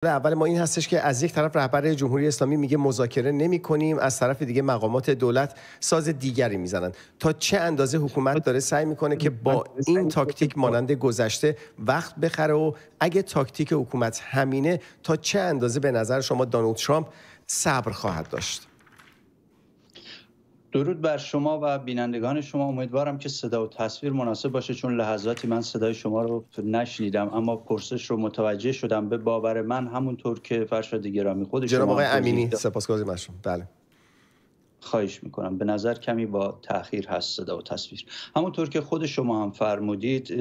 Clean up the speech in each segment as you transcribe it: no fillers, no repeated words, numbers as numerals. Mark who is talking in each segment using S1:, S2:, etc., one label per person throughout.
S1: اول ما این هستش که از یک طرف رهبر جمهوری اسلامی میگه مذاکره نمی‌کنیم، از طرف دیگه مقامات دولت ساز دیگری میزنن. تا چه اندازه حکومت داره سعی میکنه که با این تاکتیک مانند گذشته وقت بخره و اگه تاکتیک حکومت همینه تا چه اندازه به نظر شما دونالد ترامپ صبر خواهد داشت؟
S2: درود بر شما و بینندگان شما. امیدوارم که صدا و تصویر مناسب باشه، چون لحظاتی من صدای شما رو نشنیدم اما پرسش رو متوجه شدم. به باور من همونطور که فرشاد گرامی خود شما
S1: جناب آقای امینی سپاسگزارم از شما. بله،
S2: خواهش میکنم. به نظر کمی با تأخیر هست صدا و تصویر. همونطور که خود شما هم فرمودید،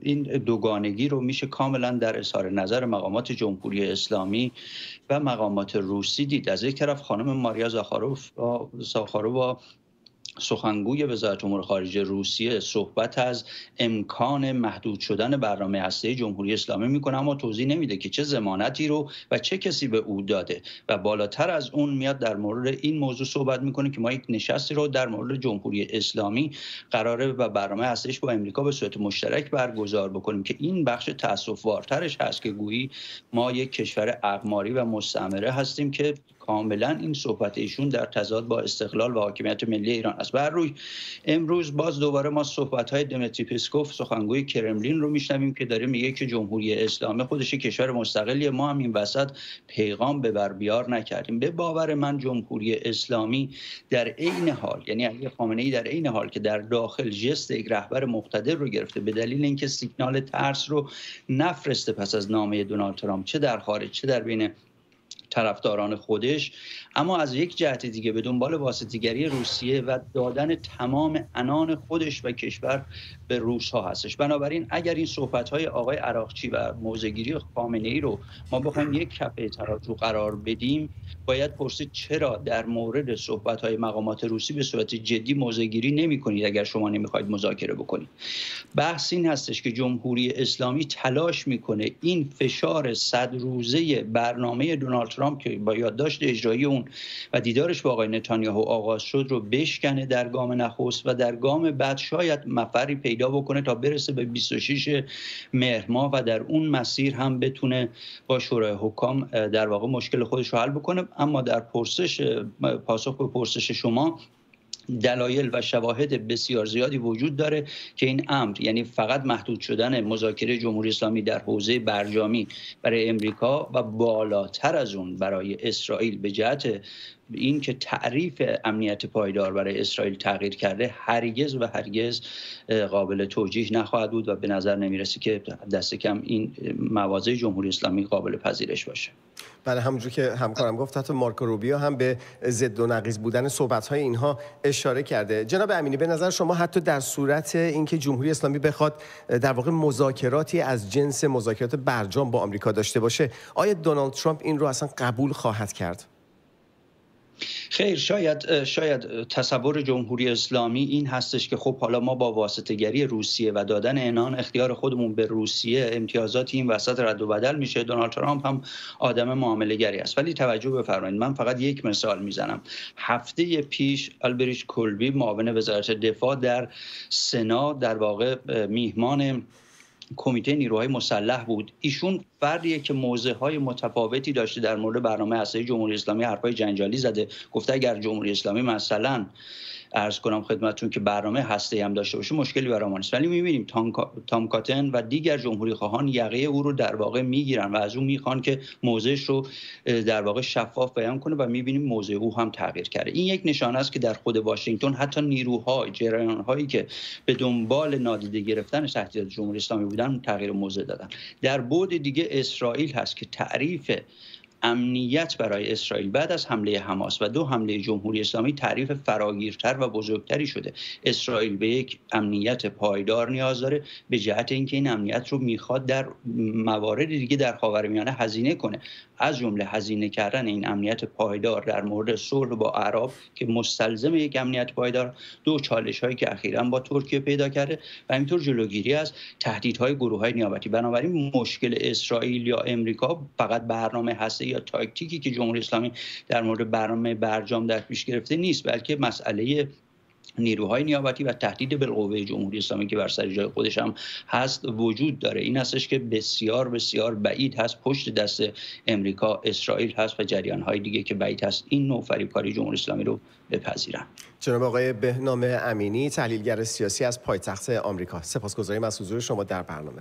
S2: این دوگانگی رو میشه کاملا در اظهار نظر مقامات جمهوری اسلامی و مقامات روسی دید. از یک طرف خانم ماریا زاخارووا سخنگوی وزارت امور خارجه روسیه صحبت از امکان محدود شدن برنامه هسته‌ای جمهوری اسلامی میکنه، اما توضیح نمیده که چه ضمانتی رو و چه کسی به او داده و بالاتر از اون میاد در مورد این موضوع صحبت میکنه که ما یک نشستی رو در مورد جمهوری اسلامی قراره و برنامه هسته‌ایش با امریکا به صورت مشترک برگزار بکنیم که این بخش تأسف‌بارترش هست که گویی ما یک کشور اقماری و مستعمره هستیم که کاملا این صحبت ایشون در تضاد با استقلال و حاکمیت ملی ایران است. بر روی امروز باز دوباره ما صحبت‌های دمیتری پسکوف سخنگوی کرملین رو میشنویم که داره میگه که جمهوری اسلامی خودش کشور مستقلیه، ما هم این وسط پیغام به بر بیار نکردیم. به باور من جمهوری اسلامی در عین حال، یعنی علی خامنه‌ای در عین حال که در داخل ژست یک رهبر مقتدر رو گرفته به دلیل اینکه سیگنال ترس رو نفرسته پس از نامه دونالد ترامپ، چه در خارج چه در بین طرفداران خودش، اما از یک جهت دیگه به دنبال واسطه‌گری روسیه و دادن تمام عنان خودش و کشور به روس‌ها هستش. بنابراین اگر این صحبت‌های آقای عراقچی و موضع‌گیری خامنه‌ای رو ما بخوایم یک کفه ترازو قرار بدیم، باید پرسید چرا در مورد صحبت‌های مقامات روسی به صورت جدی موضع‌گیری نمی‌کنید اگر شما نمی‌خواید مذاکره بکنید. بحث این هستش که جمهوری اسلامی تلاش می‌کنه این فشار 100 روزه برنامه دونالد ترامپ که با یادداشت اجرایی اون و دیدارش با آقای نتانیاهو آغاز شد رو بشکنه در گام نخست و در گام بعد شاید مفری پیدا بکنه تا برسه به 26 مهر ماه و در اون مسیر هم بتونه با شورای حکام در واقع مشکل خودش رو حل بکنه. اما در پاسخ به پرسش شما، دلایل و شواهد بسیار زیادی وجود داره که این امر، یعنی فقط محدود شدن مذاکره جمهوری اسلامی در حوزه برجامی برای امریکا و بالاتر از اون برای اسرائیل به جهت این که تعریف امنیت پایدار برای اسرائیل تغییر کرده، هرگز و هرگز قابل توجیه نخواهد بود و به نظر نمیرسه که دست کم این مواضع جمهوری اسلامی قابل پذیرش باشه.
S1: بله، همونجور که همکارم گفت حتی مارکو روبیو هم به ضد و نقیض بودن صحبت‌های اینها اشاره کرده. جناب امینی، به نظر شما حتی در صورت اینکه جمهوری اسلامی بخواد در واقع مذاکراتی از جنس مذاکرات برجام با آمریکا داشته باشه، آیا دونالد ترامپ این رو اصلا قبول خواهد کرد؟
S2: خیر، شاید تصور جمهوری اسلامی این هستش که خب حالا ما با واسطه‌گری روسیه و دادن عنان اختیار خودمون به روسیه امتیازاتی این وسط رد و بدل میشه. دونالد ترامپ هم آدم معامله‌گری است. ولی توجه بفرمایید، من فقط یک مثال میزنم. هفته پیش آلبریچ کولبی معاون وزارت دفاع در سنا در واقع میهمان کمیته نیروهای مسلح بود. ایشون فردیه که موضع‌های متفاوتی داشته در مورد برنامه هسته‌ای جمهوری اسلامی، حرفای جنجالی زده، گفته اگر جمهوری اسلامی مثلا عرض کنم خدمتتون که برنامه هسته‌ای هم داشته باشه مشکلی برای ما نیست. ولی می‌بینیم تام کاتن و دیگر جمهوری خواهان یقه او رو در واقع میگیرن و از اون میخوان که موضعش رو در واقع شفاف بیان کنه و می‌بینیم موضع او هم تغییر کرده. این یک نشانه است که در خود واشنگتن حتی نیروهای جریان‌هایی که به دنبال نادیده گرفتن تهدیدات جمهوری اسلامی بودن تغییر موضع دادن. در بعد دیگه اسرائیل هست که تعریف امنیت برای اسرائیل بعد از حمله حماس و 2 حمله جمهوری اسلامی تعریف فراگیرتر و بزرگتری شده. اسرائیل به یک امنیت پایدار نیاز داره به جهت اینکه این امنیت رو میخواد در موارد دیگه در خاورمیانه هزینه کنه، از جمله هزینه کردن این امنیت پایدار در مورد صلح با عرب که مستلزم یک امنیت پایدار. 2 چالش هایی که اخیراً با ترکیه پیدا کرده و همینطور جلوگیری از تهدیدهای گروه‌های نیابتی. بنابراین مشکل اسرائیل یا امریکا فقط برنامه هسته یا تاکتیکی که جمهوری اسلامی در مورد برنامه برجام در پیش گرفته نیست، بلکه مسئله نیروهای نیابتی و تهدید بالقوه جمهوری اسلامی که بر سر جای خودش هم هست وجود داره. این هستش که بسیار بسیار بعید هست پشت دست امریکا اسرائیل هست و جریان‌های دیگه که بعید هست این نوع فریبکاری جمهوری اسلامی رو بپذیرن.
S1: جناب آقای بهنام امینی، تحلیلگر سیاسی از پایتخت آمریکا، سپاسگزاریم از حضور شما در برنامه.